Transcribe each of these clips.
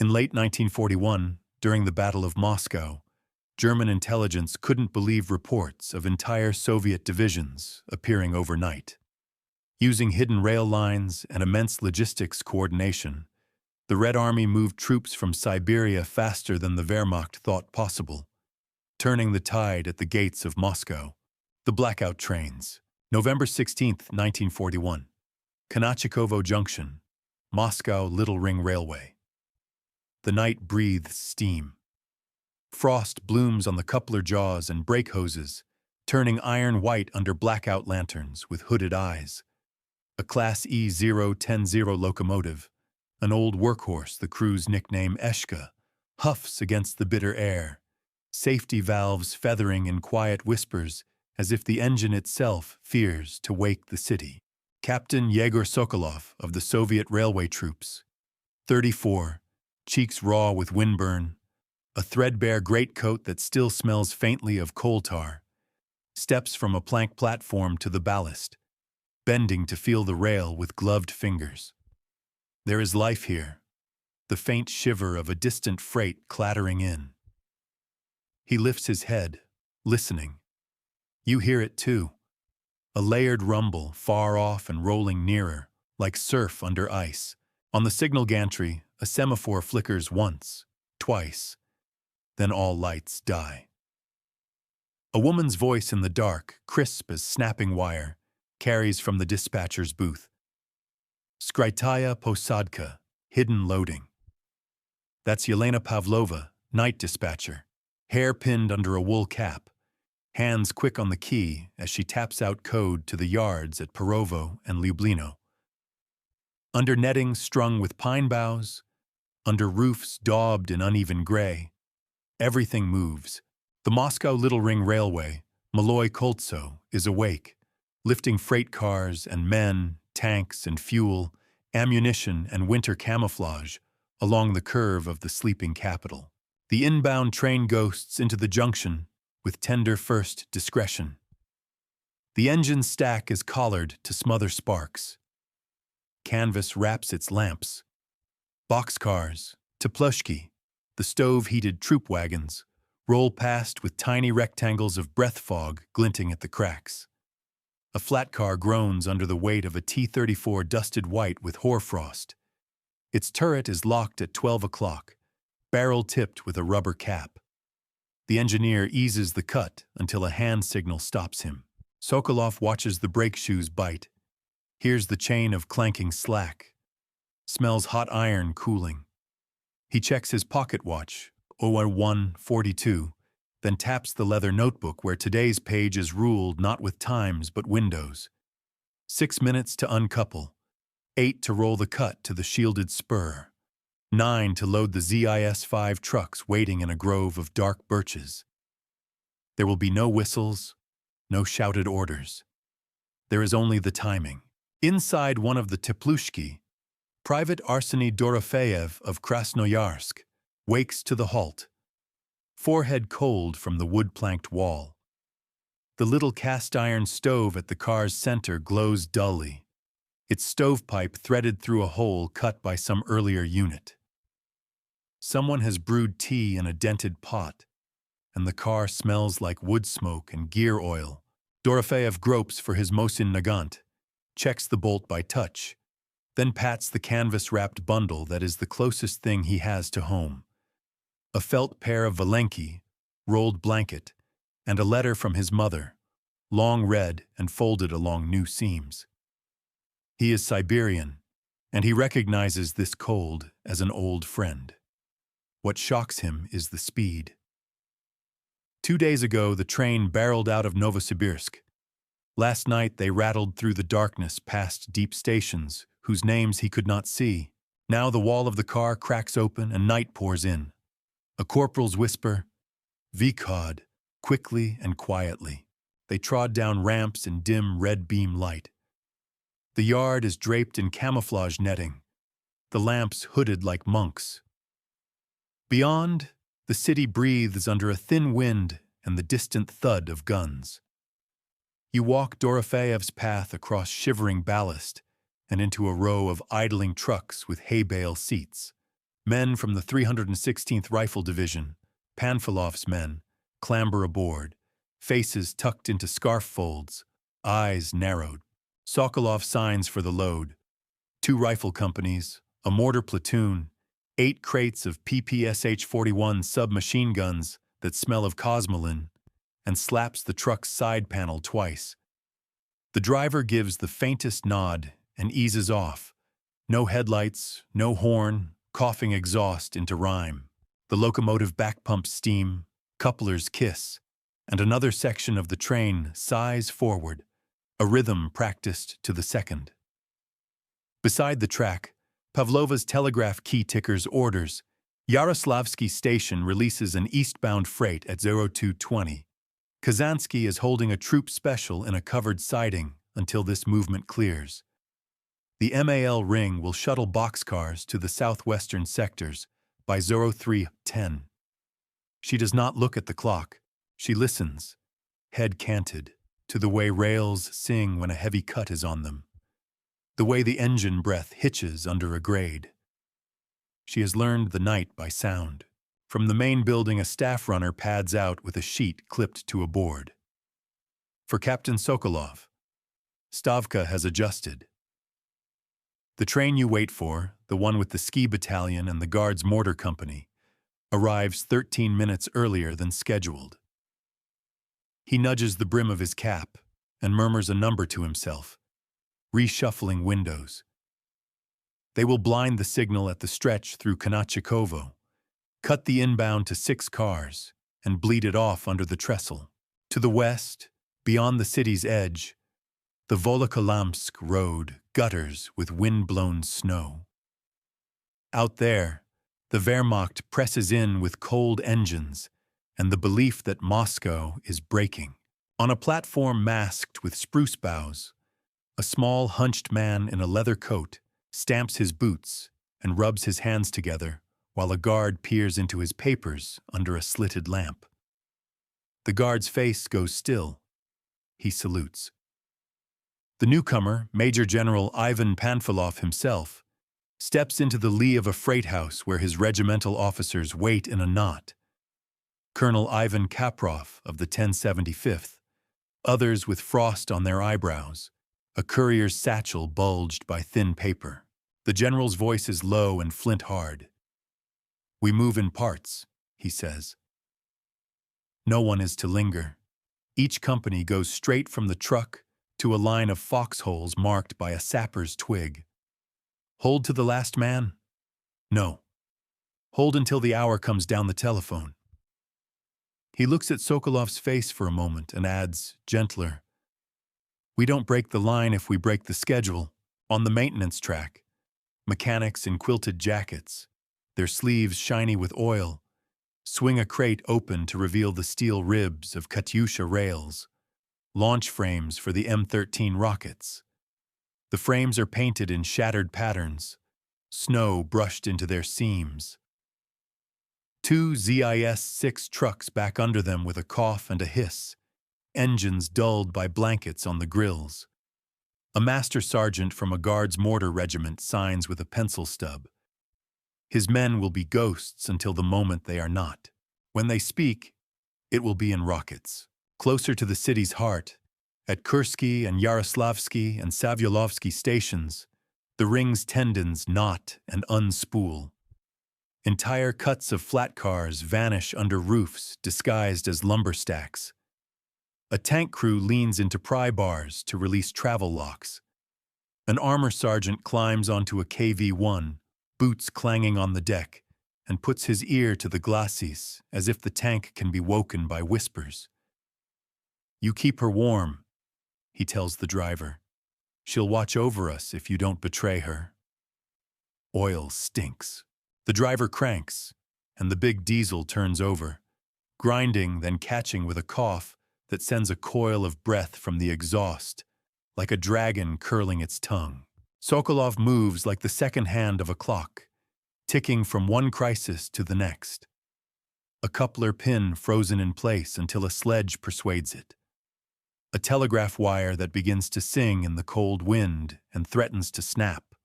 In late 1941, during the Battle of Moscow, German intelligence couldn't believe reports of entire Soviet divisions appearing overnight. Using hidden rail lines and immense logistics coordination, the Red Army moved troops from Siberia faster than the Wehrmacht thought possible, turning the tide at the gates of Moscow. The Blackout Trains, November 16, 1941. Konachikovo Junction, Moscow Little Ring Railway. The night breathes steam. Frost blooms on the coupler jaws and brake hoses, turning iron white under blackout lanterns with hooded eyes. A Class E010 locomotive, an old workhorse the crew's nickname Eshka, huffs against the bitter air, safety valves feathering in quiet whispers as if the engine itself fears to wake the city. Captain Yegor Sokolov of the Soviet railway troops, 34, cheeks raw with windburn, a threadbare greatcoat that still smells faintly of coal tar, steps from a plank platform to the ballast, bending to feel the rail with gloved fingers. There is life here, the faint shiver of a distant freight clattering in. He lifts his head, listening. You hear it too, a layered rumble far off and rolling nearer, like surf under ice. On the signal gantry, a semaphore flickers once, twice, then all lights die. A woman's voice in the dark, crisp as snapping wire, carries from the dispatcher's booth. Skrytaya Posadka, hidden loading. That's Yelena Pavlova, night dispatcher, hair pinned under a wool cap, hands quick on the key as she taps out code to the yards at Perovo and Lublino. Under netting strung with pine boughs, under roofs daubed in uneven gray, everything moves. The Moscow Little Ring Railway, Maloy Koltso, is awake, lifting freight cars and men, tanks and fuel, ammunition and winter camouflage along the curve of the sleeping capital. The inbound train ghosts into the junction with tender first discretion. The engine stack is collared to smother sparks. Canvas wraps its lamps. Boxcars, Teplushki, the stove-heated troop wagons, roll past with tiny rectangles of breath fog glinting at the cracks. A flat car groans under the weight of a T-34 dusted white with hoarfrost. Its turret is locked at 12 o'clock, barrel tipped with a rubber cap. The engineer eases the cut until a hand signal stops him. Sokolov watches the brake shoes bite, hears the chain of clanking slack, smells hot iron cooling. He checks his pocket watch, OR142, then taps the leather notebook where today's page is ruled not with times but windows. 6 minutes to uncouple, 8 to roll the cut to the shielded spur, 9 to load the ZIS-5 trucks waiting in a grove of dark birches. There will be no whistles, no shouted orders. There is only the timing. Inside one of the Teplushki, Private Arseny Dorofeyev of Krasnoyarsk wakes to the halt, forehead cold from the wood-planked wall. The little cast-iron stove at the car's center glows dully, its stovepipe threaded through a hole cut by some earlier unit. Someone has brewed tea in a dented pot, and the car smells like wood smoke and gear oil. Dorofeyev gropes for his Mosin Nagant, checks the bolt by touch, then pats the canvas-wrapped bundle that is the closest thing he has to home. A felt pair of Valenki, rolled blanket, and a letter from his mother, long read and folded along new seams. He is Siberian, and he recognizes this cold as an old friend. What shocks him is the speed. 2 days ago, the train barreled out of Novosibirsk. Last night, they rattled through the darkness past deep stations whose names he could not see. Now the wall of the car cracks open and night pours in. A corporal's whisper, "Vikod," quickly and quietly. They trod down ramps in dim red beam light. The yard is draped in camouflage netting, the lamps hooded like monks. Beyond, the city breathes under a thin wind and the distant thud of guns. You walk Dorofeyev's path across shivering ballast and into a row of idling trucks with hay bale seats. Men from the 316th Rifle Division, Panfilov's men, clamber aboard, faces tucked into scarf folds, eyes narrowed. Sokolov signs for the load. 2 rifle companies, a mortar platoon, 8 crates of PPSH-41 submachine guns that smell of cosmoline, and slaps the truck's side panel twice. The driver gives the faintest nod and eases off. No headlights, no horn, coughing exhaust into rhyme. The locomotive back pumps steam, couplers kiss, and another section of the train sighs forward, a rhythm practiced to the second. Beside the track, Pavlova's telegraph key tickers orders. Yaroslavsky station releases an eastbound freight at 0220. Kazansky is holding a troop special in a covered siding until this movement clears. The MAL ring will shuttle boxcars to the southwestern sectors by 0310. She does not look at the clock. She listens, head canted, to the way rails sing when a heavy cut is on them, the way the engine breath hitches under a grade. She has learned the night by sound. From the main building, a staff runner pads out with a sheet clipped to a board. For Captain Sokolov, Stavka has adjusted. The train you wait for, the one with the ski battalion and the Guards Mortar Company, arrives 13 minutes earlier than scheduled. He nudges the brim of his cap and murmurs a number to himself, reshuffling windows. They will blind the signal at the stretch through Konachikovo, cut the inbound to 6 cars, and bleed it off under the trestle. To the west, beyond the city's edge, the Volokolamsk road gutters with wind-blown snow. Out there, the Wehrmacht presses in with cold engines and the belief that Moscow is breaking. On a platform masked with spruce boughs, a small hunched man in a leather coat stamps his boots and rubs his hands together while a guard peers into his papers under a slitted lamp. The guard's face goes still. He salutes. The newcomer, Major General Ivan Panfilov himself, steps into the lee of a freight house where his regimental officers wait in a knot. Colonel Ivan Kaprov of the 1075th, others with frost on their eyebrows, a courier's satchel bulged by thin paper. The general's voice is low and flint-hard. "We move in parts," he says. No one is to linger. Each company goes straight from the truck to a line of foxholes marked by a sapper's twig. Hold to the last man? No. Hold until the hour comes down the telephone. He looks at Sokolov's face for a moment and adds, gentler, "We don't break the line if we break the schedule." On the maintenance track, mechanics in quilted jackets, their sleeves shiny with oil, swing a crate open to reveal the steel ribs of Katyusha rails, launch frames for the M13 rockets. The frames are painted in shattered patterns, snow brushed into their seams. 2 ZIS-6 trucks back under them with a cough and a hiss, engines dulled by blankets on the grills. A master sergeant from a Guards Mortar Regiment signs with a pencil stub. His men will be ghosts until the moment they are not. When they speak, it will be in rockets. Closer to the city's heart, at Kursky and Yaroslavsky and Savyolovsky stations, the ring's tendons knot and unspool. Entire cuts of flat cars vanish under roofs disguised as lumber stacks. A tank crew leans into pry bars to release travel locks. An armor sergeant climbs onto a KV-1, boots clanging on the deck, and puts his ear to the glacis as if the tank can be woken by whispers. "You keep her warm," he tells the driver. "She'll watch over us if you don't betray her." Oil stinks. The driver cranks, and the big diesel turns over, grinding, then catching with a cough that sends a coil of breath from the exhaust, like a dragon curling its tongue. Sokolov moves like the second hand of a clock, ticking from one crisis to the next. A coupler pin frozen in place until a sledge persuades it. A telegraph wire that begins to sing in the cold wind and threatens to snap.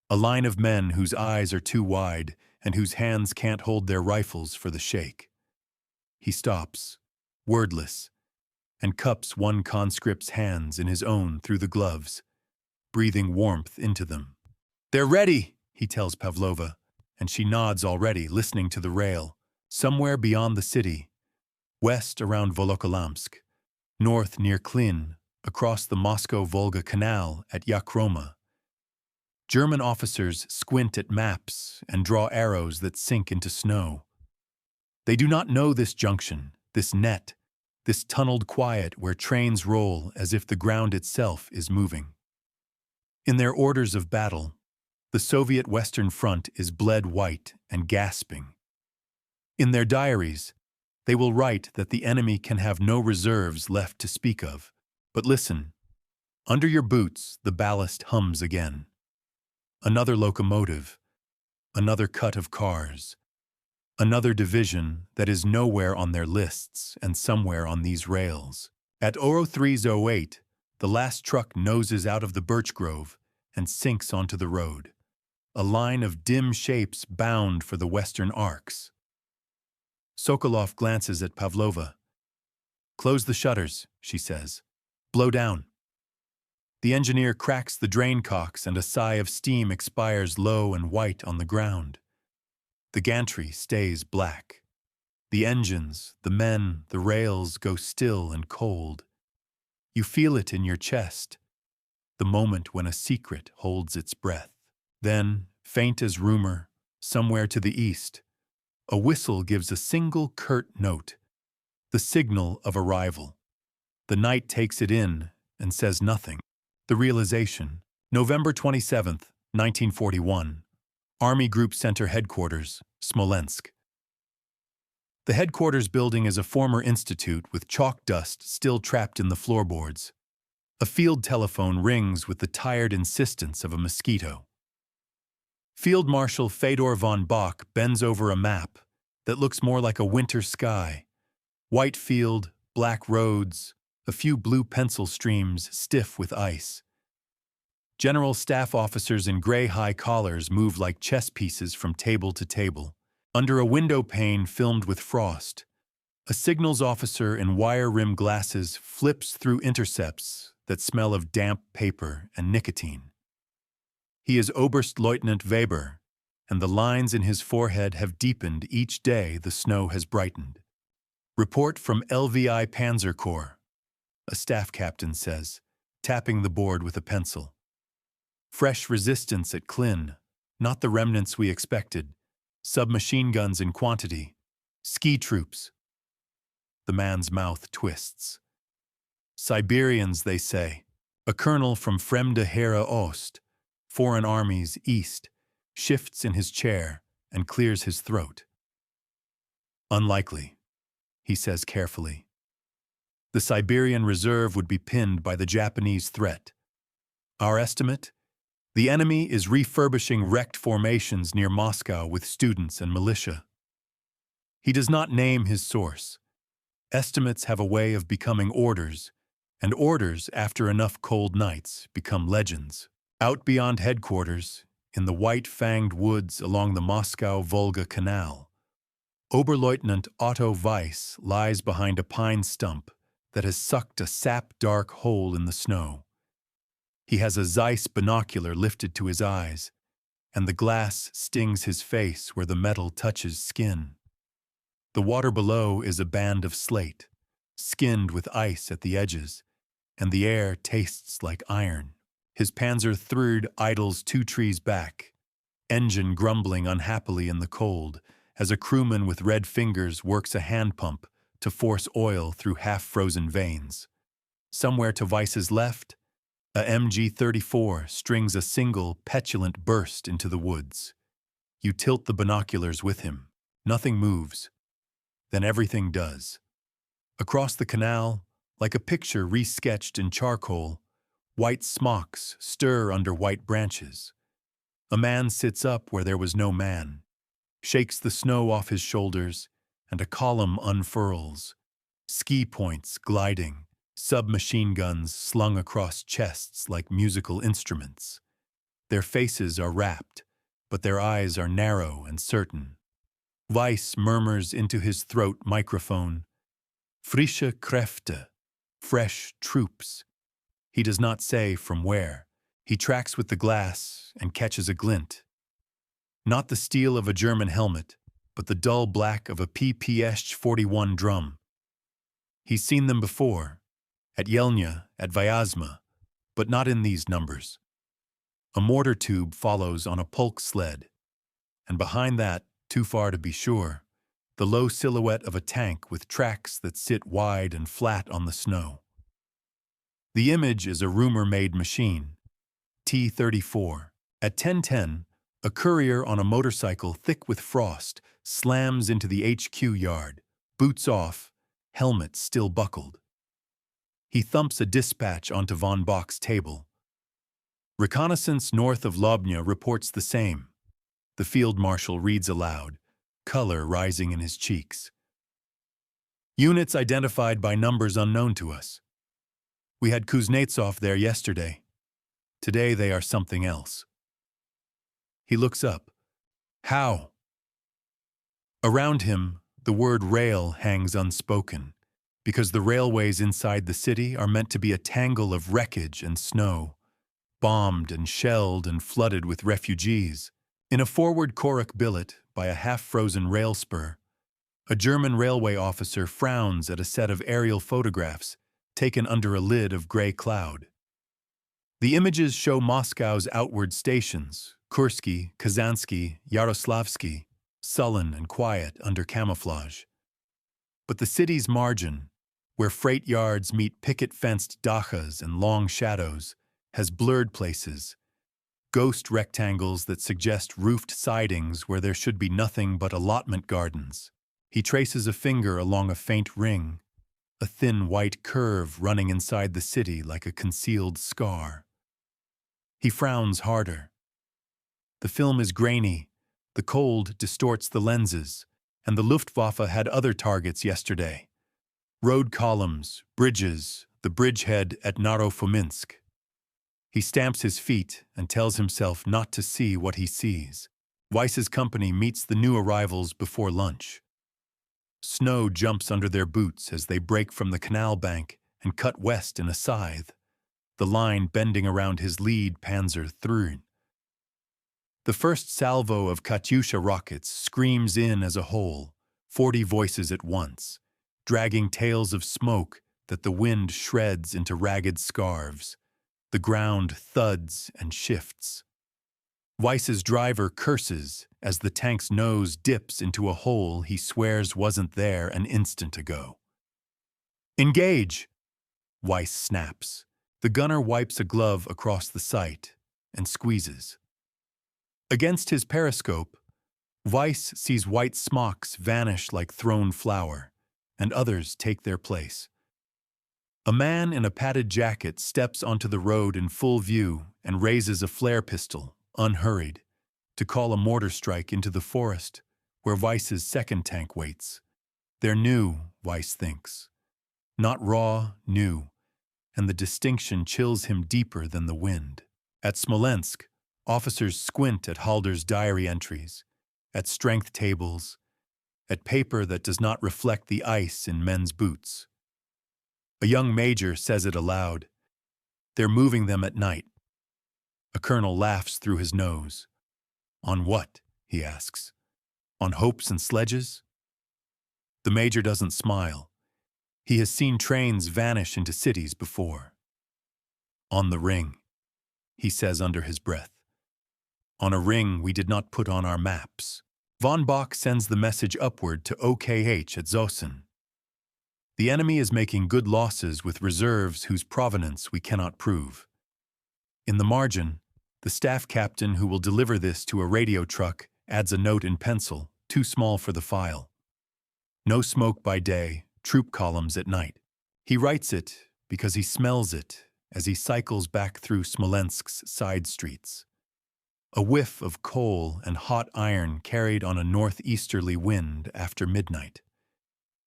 A line of men whose eyes are too wide and whose hands can't hold their rifles for the shake. He stops, wordless, and cups one conscript's hands in his own through the gloves, breathing warmth into them. "They're ready," he tells Pavlova, and she nods already, listening to the rail. Somewhere beyond the city, west around Volokolamsk, north near Klin, across the Moscow-Volga Canal at Yakroma, German officers squint at maps and draw arrows that sink into snow. They do not know this junction, this net, this tunneled quiet where trains roll as if the ground itself is moving. In their orders of battle, the Soviet Western Front is bled white and gasping. In their diaries, they will write that the enemy can have no reserves left to speak of. But listen, under your boots the ballast hums again. Another locomotive, another cut of cars, another division that is nowhere on their lists and somewhere on these rails. At 0308, the last truck noses out of the birch grove and sinks onto the road, a line of dim shapes bound for the western arcs. Sokolov glances at Pavlova. "Close the shutters," she says. "Blow down." The engineer cracks the drain cocks and a sigh of steam expires low and white on the ground. The gantry stays black. The engines, the men, the rails go still and cold. You feel it in your chest, the moment when a secret holds its breath. Then, faint as rumor, somewhere to the east, a whistle gives a single curt note, the signal of arrival. The night takes it in and says nothing. The realization, November 27th, 1941, Army Group Center Headquarters, Smolensk. The headquarters building is a former institute with chalk dust still trapped in the floorboards. A field telephone rings with the tired insistence of a mosquito. Field Marshal Fedor von Bock bends over a map that looks more like a winter sky. White field, black roads, a few blue pencil streams stiff with ice. General staff officers in gray high collars move like chess pieces from table to table. Under a window pane filmed with frost, a signals officer in wire-rimmed glasses flips through intercepts that smell of damp paper and nicotine. He is Oberstleutnant Weber, and the lines in his forehead have deepened each day the snow has brightened. "Report from LVI Panzer Corps," a staff captain says, tapping the board with a pencil. "Fresh resistance at Klin, not the remnants we expected. Submachine guns in quantity. Ski troops." The man's mouth twists. "Siberians, they say. A colonel from Fremde Heere Ost, Foreign Armies East, shifts in his chair and clears his throat. "Unlikely," he says carefully. "The Siberian Reserve would be pinned by the Japanese threat. Our estimate? The enemy is refurbishing wrecked formations near Moscow with students and militia." He does not name his source. Estimates have a way of becoming orders, and orders, after enough cold nights, become legends. Out beyond headquarters, in the white-fanged woods along the Moscow-Volga Canal, Oberleutnant Otto Weiss lies behind a pine stump that has sucked a sap-dark hole in the snow. He has a Zeiss binocular lifted to his eyes, and the glass stings his face where the metal touches skin. The water below is a band of slate, skinned with ice at the edges, and the air tastes like iron. His Panzer III idles 2 trees back, engine grumbling unhappily in the cold, as a crewman with red fingers works a hand pump to force oil through half-frozen veins. Somewhere to Weiss's left, a MG-34 strings a single, petulant burst into the woods. You tilt the binoculars with him. Nothing moves. Then everything does. Across the canal, like a picture resketched in charcoal, white smocks stir under white branches. A man sits up where there was no man, shakes the snow off his shoulders, and a column unfurls. Ski points gliding, submachine guns slung across chests like musical instruments. Their faces are rapt, but their eyes are narrow and certain. Weiss murmurs into his throat microphone, "Frische Kräfte," fresh troops. He does not say from where. He tracks with the glass and catches a glint. Not the steel of a German helmet, but the dull black of a PPSH-41 drum. He's seen them before, at Yelnya, at Vyazma, but not in these numbers. A mortar tube follows on a polk sled, and behind that, too far to be sure, the low silhouette of a tank with tracks that sit wide and flat on the snow. The image is a rumor-made machine, T-34. At 10:10, a courier on a motorcycle thick with frost slams into the HQ yard, boots off, helmet still buckled. He thumps a dispatch onto von Bock's table. Reconnaissance north of Lobnya reports the same. The field marshal reads aloud, color rising in his cheeks. Units identified by numbers unknown to us. We had Kuznetsov there yesterday. Today they are something else. He looks up. How? Around him, the word rail hangs unspoken, because the railways inside the city are meant to be a tangle of wreckage and snow, bombed and shelled and flooded with refugees. In a forward Koruk billet by a half-frozen rail spur, a German railway officer frowns at a set of aerial photographs taken under a lid of gray cloud. The images show Moscow's outward stations, Kursky, Kazansky, Yaroslavsky, sullen and quiet under camouflage. But the city's margin, where freight yards meet picket-fenced dachas and long shadows, has blurred places, ghost rectangles that suggest roofed sidings where there should be nothing but allotment gardens. He traces a finger along a faint ring, a thin white curve running inside the city like a concealed scar. He frowns harder. The film is grainy, the cold distorts the lenses, and the Luftwaffe had other targets yesterday. Road columns, bridges, the bridgehead at Narofominsk. He stamps his feet and tells himself not to see what he sees. Weiss's company meets the new arrivals before lunch. Snow jumps under their boots as they break from the canal bank and cut west in a scythe, the line bending around his lead Panzer III. The first salvo of Katyusha rockets screams in as a whole, 40 voices at once, dragging tails of smoke that the wind shreds into ragged scarves. The ground thuds and shifts. Weiss's driver curses as the tank's nose dips into a hole he swears wasn't there an instant ago. "Engage!" Weiss snaps. The gunner wipes a glove across the sight and squeezes. Against his periscope, Weiss sees white smocks vanish like thrown flour, and others take their place. A man in a padded jacket steps onto the road in full view and raises a flare pistol, unhurried, to call a mortar strike into the forest where Weiss's second tank waits. They're new, Weiss thinks. Not raw, new, and the distinction chills him deeper than the wind. At Smolensk, officers squint at Halder's diary entries, at strength tables, at paper that does not reflect the ice in men's boots. A young major says it aloud. They're moving them at night. A colonel laughs through his nose. On what? He asks. On hopes and sledges? The major doesn't smile. He has seen trains vanish into cities before. On the ring, he says under his breath. On a ring we did not put on our maps. Von Bock sends the message upward to OKH at Zosen. The enemy is making good losses with reserves whose provenance we cannot prove. In the margin, the staff captain who will deliver this to a radio truck adds a note in pencil, too small for the file. No smoke by day, troop columns at night. He writes it because he smells it as he cycles back through Smolensk's side streets. A whiff of coal and hot iron carried on a northeasterly wind after midnight.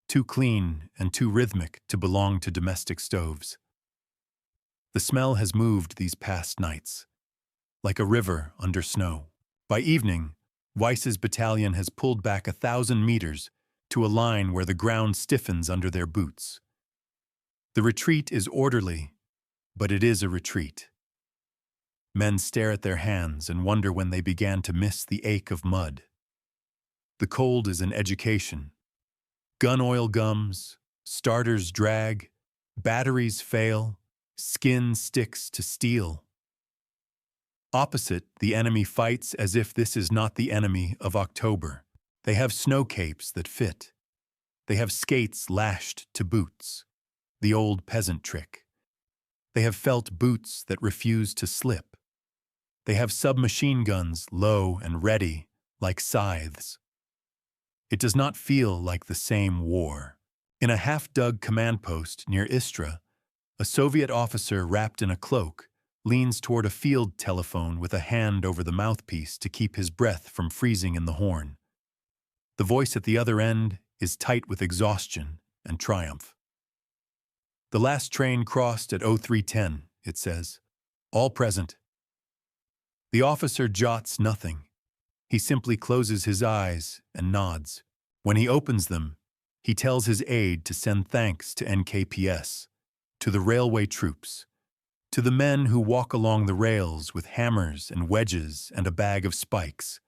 Too clean and too rhythmic to belong to domestic stoves. The smell has moved these past nights. like a river under snow. By evening, Weiss's battalion has pulled back 1,000 meters to a line where the ground stiffens under their boots. The retreat is orderly, but it is a retreat. Men stare at their hands and wonder when they began to miss the ache of mud. The cold is an education. Gun oil gums, starters drag, batteries fail, skin sticks to steel. Opposite, the enemy fights as if this is not the enemy of October. They have snow capes that fit. They have skates lashed to boots, the old peasant trick. They have felt boots that refuse to slip. They have submachine guns low and ready, like scythes. It does not feel like the same war. In a half-dug command post near Istra, a Soviet officer wrapped in a cloak leans toward a field telephone with a hand over the mouthpiece to keep his breath from freezing in the horn. The voice at the other end is tight with exhaustion and triumph. The last train crossed at 0310, it says. All present. The officer jots nothing. He simply closes his eyes and nods. When he opens them, he tells his aide to send thanks to NKPS, to the railway troops, to the men who walk along the rails with hammers and wedges and a bag of spikes,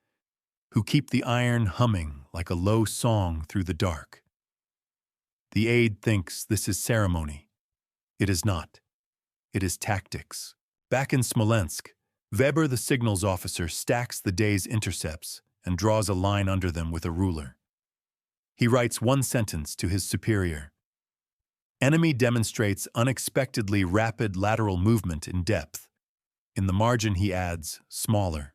who keep the iron humming like a low song through the dark. The aide thinks this is ceremony. It is not. It is tactics. Back in Smolensk, Weber, the signals officer, stacks the day's intercepts and draws a line under them with a ruler. He writes one sentence to his superior. Enemy demonstrates unexpectedly rapid lateral movement in depth. In the margin he adds, smaller.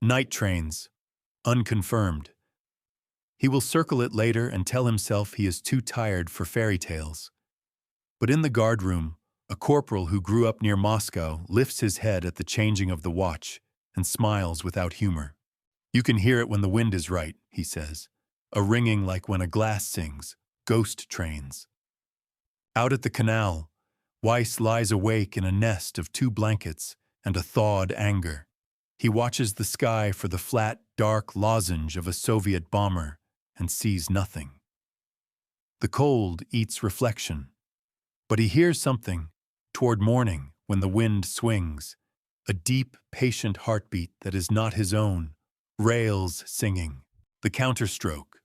Night trains, unconfirmed. He will circle it later and tell himself he is too tired for fairy tales. But in the guardroom, a corporal who grew up near Moscow lifts his head at the changing of the watch and smiles without humor. You can hear it when the wind is right, he says, a ringing like when a glass sings, ghost trains. Out at the canal, Weiss lies awake in a nest of 2 blankets and a thawed anger. He watches the sky for the flat, dark lozenge of a Soviet bomber and sees nothing. The cold eats reflection, but he hears something. Toward morning, when the wind swings, a deep, patient heartbeat that is not his own, rails singing, the counterstroke.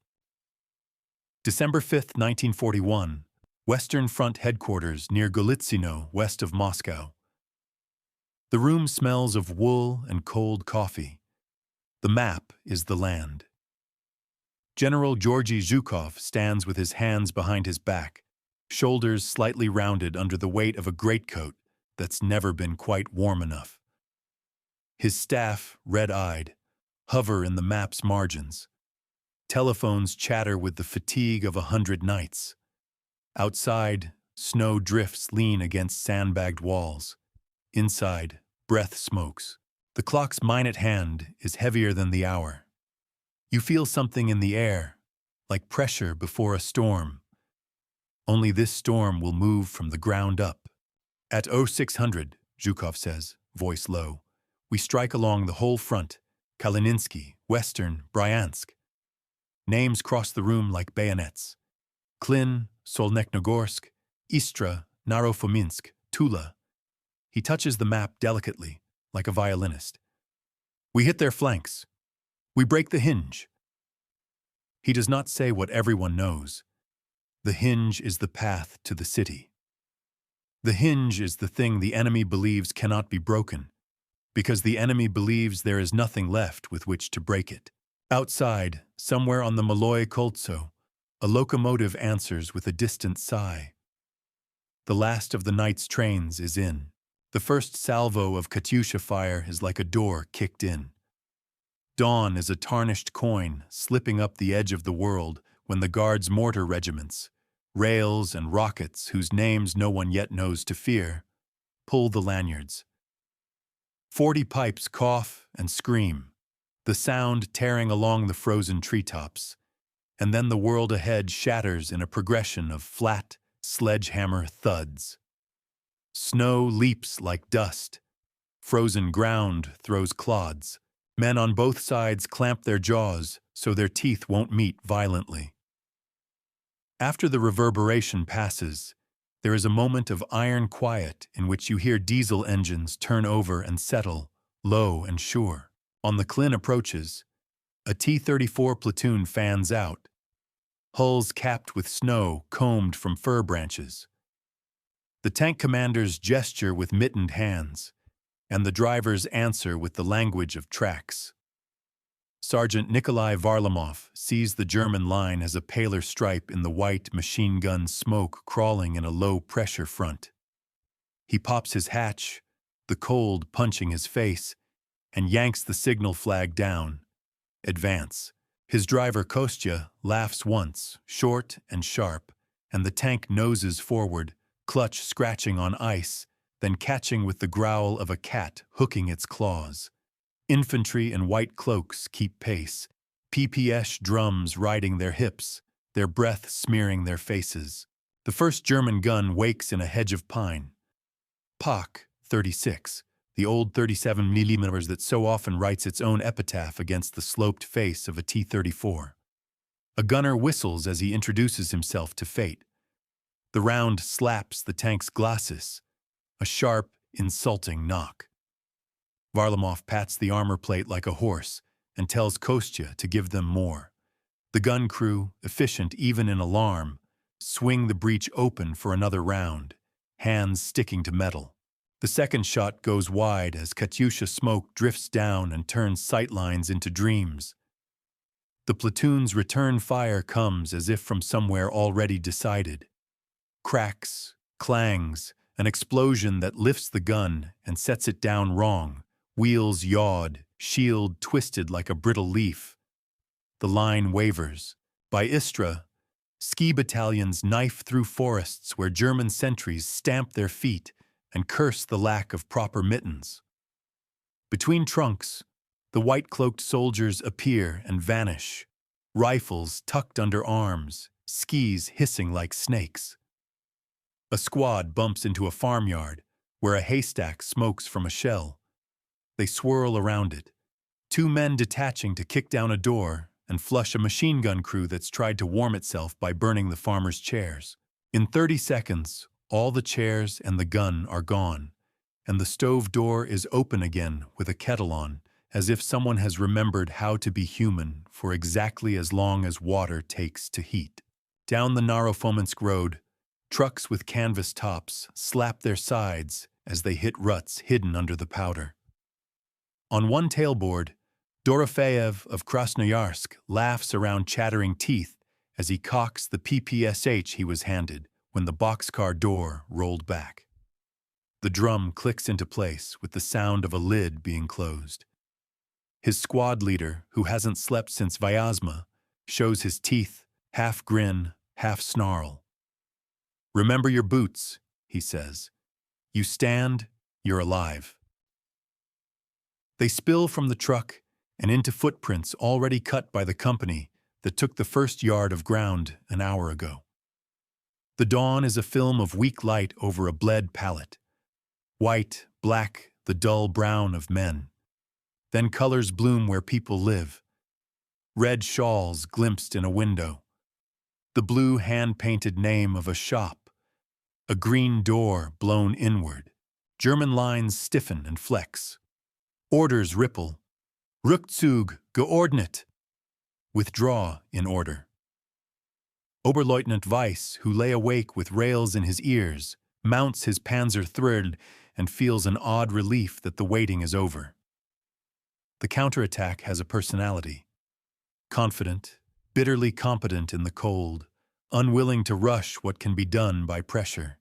December 5, 1941, Western Front headquarters near Golitsino, west of Moscow. The room smells of wool and cold coffee. The map is the land. General Georgy Zhukov stands with his hands behind his back, shoulders slightly rounded under the weight of a greatcoat that's never been quite warm enough. His staff, red-eyed, hover in the map's margins. Telephones chatter with the fatigue of 100 nights. Outside, snow drifts lean against sandbagged walls. Inside, breath smokes. The clock's minute hand is heavier than the hour. You feel something in the air, like pressure before a storm. Only this storm will move from the ground up. At 0600, Zhukov says, voice low, we strike along the whole front, Kalininsky, Western, Bryansk. Names cross the room like bayonets. Klin, Solnekhnogorsk, Istra, Narofominsk, Tula. He touches the map delicately, like a violinist. We hit their flanks. We break the hinge. He does not say what everyone knows. The hinge is the path to the city. The hinge is the thing the enemy believes cannot be broken, because the enemy believes there is nothing left with which to break it. Outside, somewhere on the Maloy Koltso, a locomotive answers with a distant sigh. The last of the night's trains is in. The first salvo of Katyusha fire is like a door kicked in. Dawn is a tarnished coin slipping up the edge of the world when the Guards' mortar regiments, rails and rockets whose names no one yet knows to fear, pull the lanyards. 40 pipes cough and scream, the sound tearing along the frozen treetops, and then the world ahead shatters in a progression of flat, sledgehammer thuds. Snow leaps like dust, Frozen ground throws clods. Men on both sides clamp their jaws so their teeth won't meet violently. After the reverberation passes, there is a moment of iron quiet in which you hear diesel engines turn over and settle, low and sure. On the Klin approaches, a T-34 platoon fans out, hulls capped with snow combed from fir branches. The tank commanders gesture with mittened hands, and the drivers answer with the language of tracks. Sergeant Nikolai Varlamov sees the German line as a paler stripe in the white machine gun smoke crawling in a low-pressure front. He pops his hatch, the cold punching his face, and yanks the signal flag down. Advance. His driver Kostya laughs once, short and sharp, and the tank noses forward, clutch scratching on ice, then catching with the growl of a cat hooking its claws. Infantry in white cloaks keep pace, PPS drums riding their hips, their breath smearing their faces. The first German gun wakes in a hedge of pine. Pak 36, the old 37mm that so often writes its own epitaph against the sloped face of a T-34. A gunner whistles as he introduces himself to fate. The round slaps the tank's glacis, a sharp, insulting knock. Varlamov pats the armor plate like a horse and tells Kostya to give them more. The gun crew, efficient even in alarm, swing the breech open for another round, hands sticking to metal. The second shot goes wide as Katyusha smoke drifts down and turns sightlines into dreams. The platoon's return fire comes as if from somewhere already decided. Cracks, clangs, an explosion that lifts the gun and sets it down wrong. Wheels yawed, shield twisted like a brittle leaf. The line wavers. By Istra, ski battalions knife through forests where German sentries stamp their feet and curse the lack of proper mittens. Between trunks, the white-cloaked soldiers appear and vanish, rifles tucked under arms, skis hissing like snakes. A squad bumps into a farmyard where a haystack smokes from a shell. They swirl around it, two men detaching to kick down a door and flush a machine gun crew that's tried to warm itself by burning the farmers' chairs. In 30 seconds, all the chairs and the gun are gone, and the stove door is open again with a kettle on, as if someone has remembered how to be human for exactly as long as water takes to heat. Down the Narofominsk road, trucks with canvas tops slap their sides as they hit ruts hidden under the powder. On one tailboard, Dorofeyev of Krasnoyarsk laughs around chattering teeth as he cocks the PPSH he was handed when the boxcar door rolled back. The drum clicks into place with the sound of a lid being closed. His squad leader, who hasn't slept since Vyazma, shows his teeth, half grin, half snarl. "Remember your boots," he says. "You stand, you're alive." They spill from the truck and into footprints already cut by the company that took the first yard of ground an hour ago. The dawn is a film of weak light over a bled palette. White, black, the dull brown of men. Then colors bloom where people live. Red shawls glimpsed in a window. The blue hand-painted name of a shop. A green door blown inward. German lines stiffen and flex. Orders ripple. Rückzug geordnet. Withdraw in order. Oberleutnant Weiss, who lay awake with rails in his ears, mounts his Panzer III and feels an odd relief that the waiting is over. The counterattack has a personality. Confident, bitterly competent in the cold, unwilling to rush what can be done by pressure.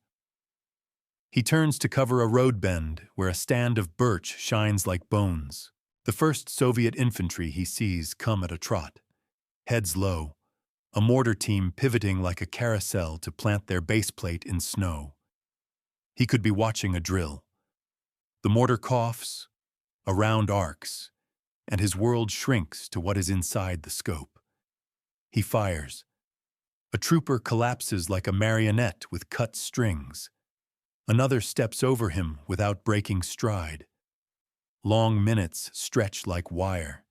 He turns to cover a road bend where a stand of birch shines like bones. The first Soviet infantry he sees come at a trot. Heads low, a mortar team pivoting like a carousel to plant their baseplate in snow. He could be watching a drill. The mortar coughs, a round arcs, and his world shrinks to what is inside the scope. He fires. A trooper collapses like a marionette with cut strings. Another steps over him without breaking stride. long minutes stretch like wire.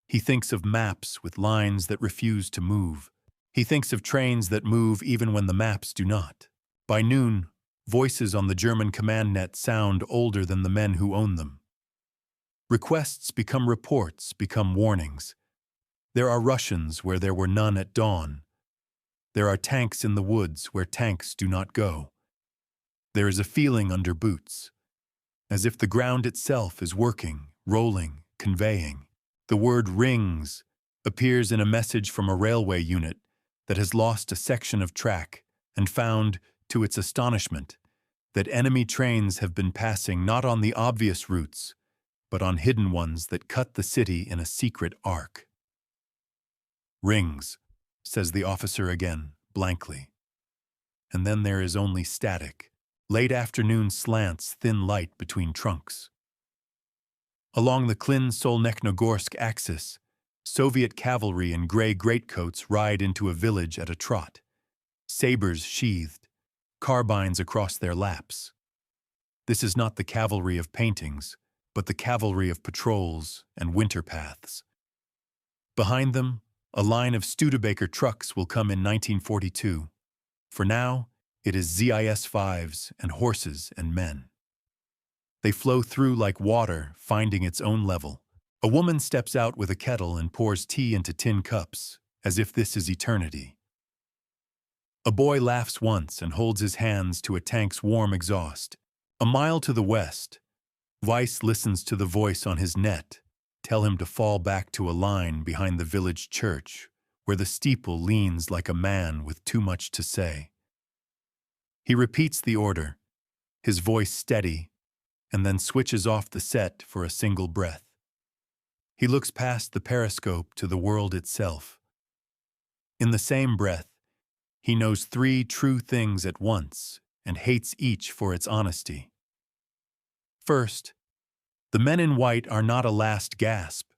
He thinks of maps with lines that refuse to move. He thinks of trains that move even when the maps do not. By noon, voices on the German command net sound older than the men who own them. Requests become reports, become warnings. There are Russians where there were none at dawn. There are tanks in the woods where tanks do not go. There is a feeling under boots, as if the ground itself is working, rolling, conveying. The word rings appears in a message from a railway unit that has lost a section of track and found, to its astonishment, that enemy trains have been passing not on the obvious routes, but on hidden ones that cut the city in a secret arc. Rings, says the officer again, blankly. And then there is only static. Late afternoon slants thin light between trunks. Along the Klin-Solnekhnogorsk axis, Soviet cavalry in gray greatcoats ride into a village at a trot, sabers sheathed, carbines across their laps. This is not the cavalry of paintings, but the cavalry of patrols and winter paths. Behind them, a line of Studebaker trucks will come in 1942. For now, it is ZIS-5s and horses and men. They flow through like water, finding its own level. A woman steps out with a kettle and pours tea into tin cups, as if this is eternity. A boy laughs once and holds his hands to a tank's warm exhaust. A mile to the west, Weiss listens to the voice on his net tell him to fall back to a line behind the village church, where the steeple leans like a man with too much to say. He repeats the order, his voice steady, and then switches off the set for a single breath. He looks past the periscope to the world itself. In the same breath, he knows three true things at once and hates each for its honesty. First, the men in white are not a last gasp.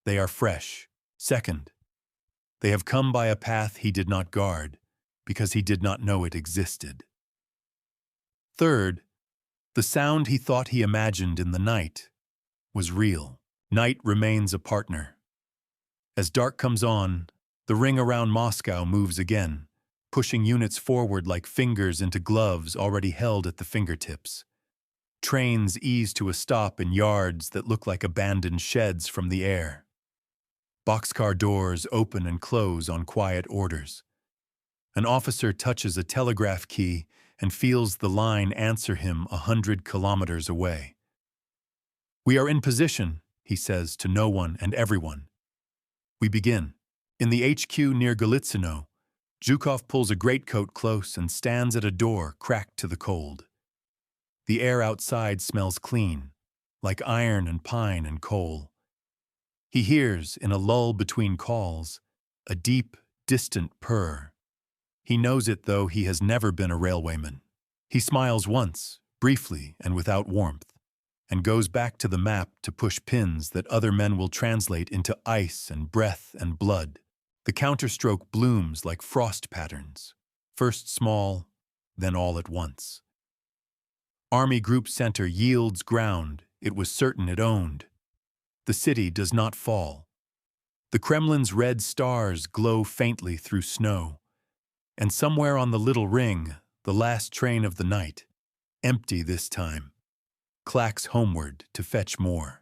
They are fresh. Second, they have come by a path he did not guard, because he did not know it existed. Third, the sound he thought he imagined in the night was real. Night remains a partner. As dark comes on, the ring around Moscow moves again, pushing units forward like fingers into gloves already held at the fingertips. Trains ease to a stop in yards that look like abandoned sheds from the air. Boxcar doors open and close on quiet orders. An officer touches a telegraph key and feels the line answer him 100 kilometers away. "We are in position," he says to no one and everyone. We begin. In the HQ near Golitsino, Zhukov pulls a greatcoat close and stands at a door cracked to the cold. The air outside smells clean, like iron and pine and coal. He hears, in a lull between calls, a deep, distant purr. He knows it, though he has never been a railwayman. He smiles once, briefly and without warmth, and goes back to the map to push pins that other men will translate into ice and breath and blood. The counterstroke blooms like frost patterns, first small, then all at once. Army Group Center yields ground it was certain it owned. The city does not fall. The Kremlin's red stars glow faintly through snow, and somewhere on the little ring, the last train of the night, empty this time, clacks homeward to fetch more.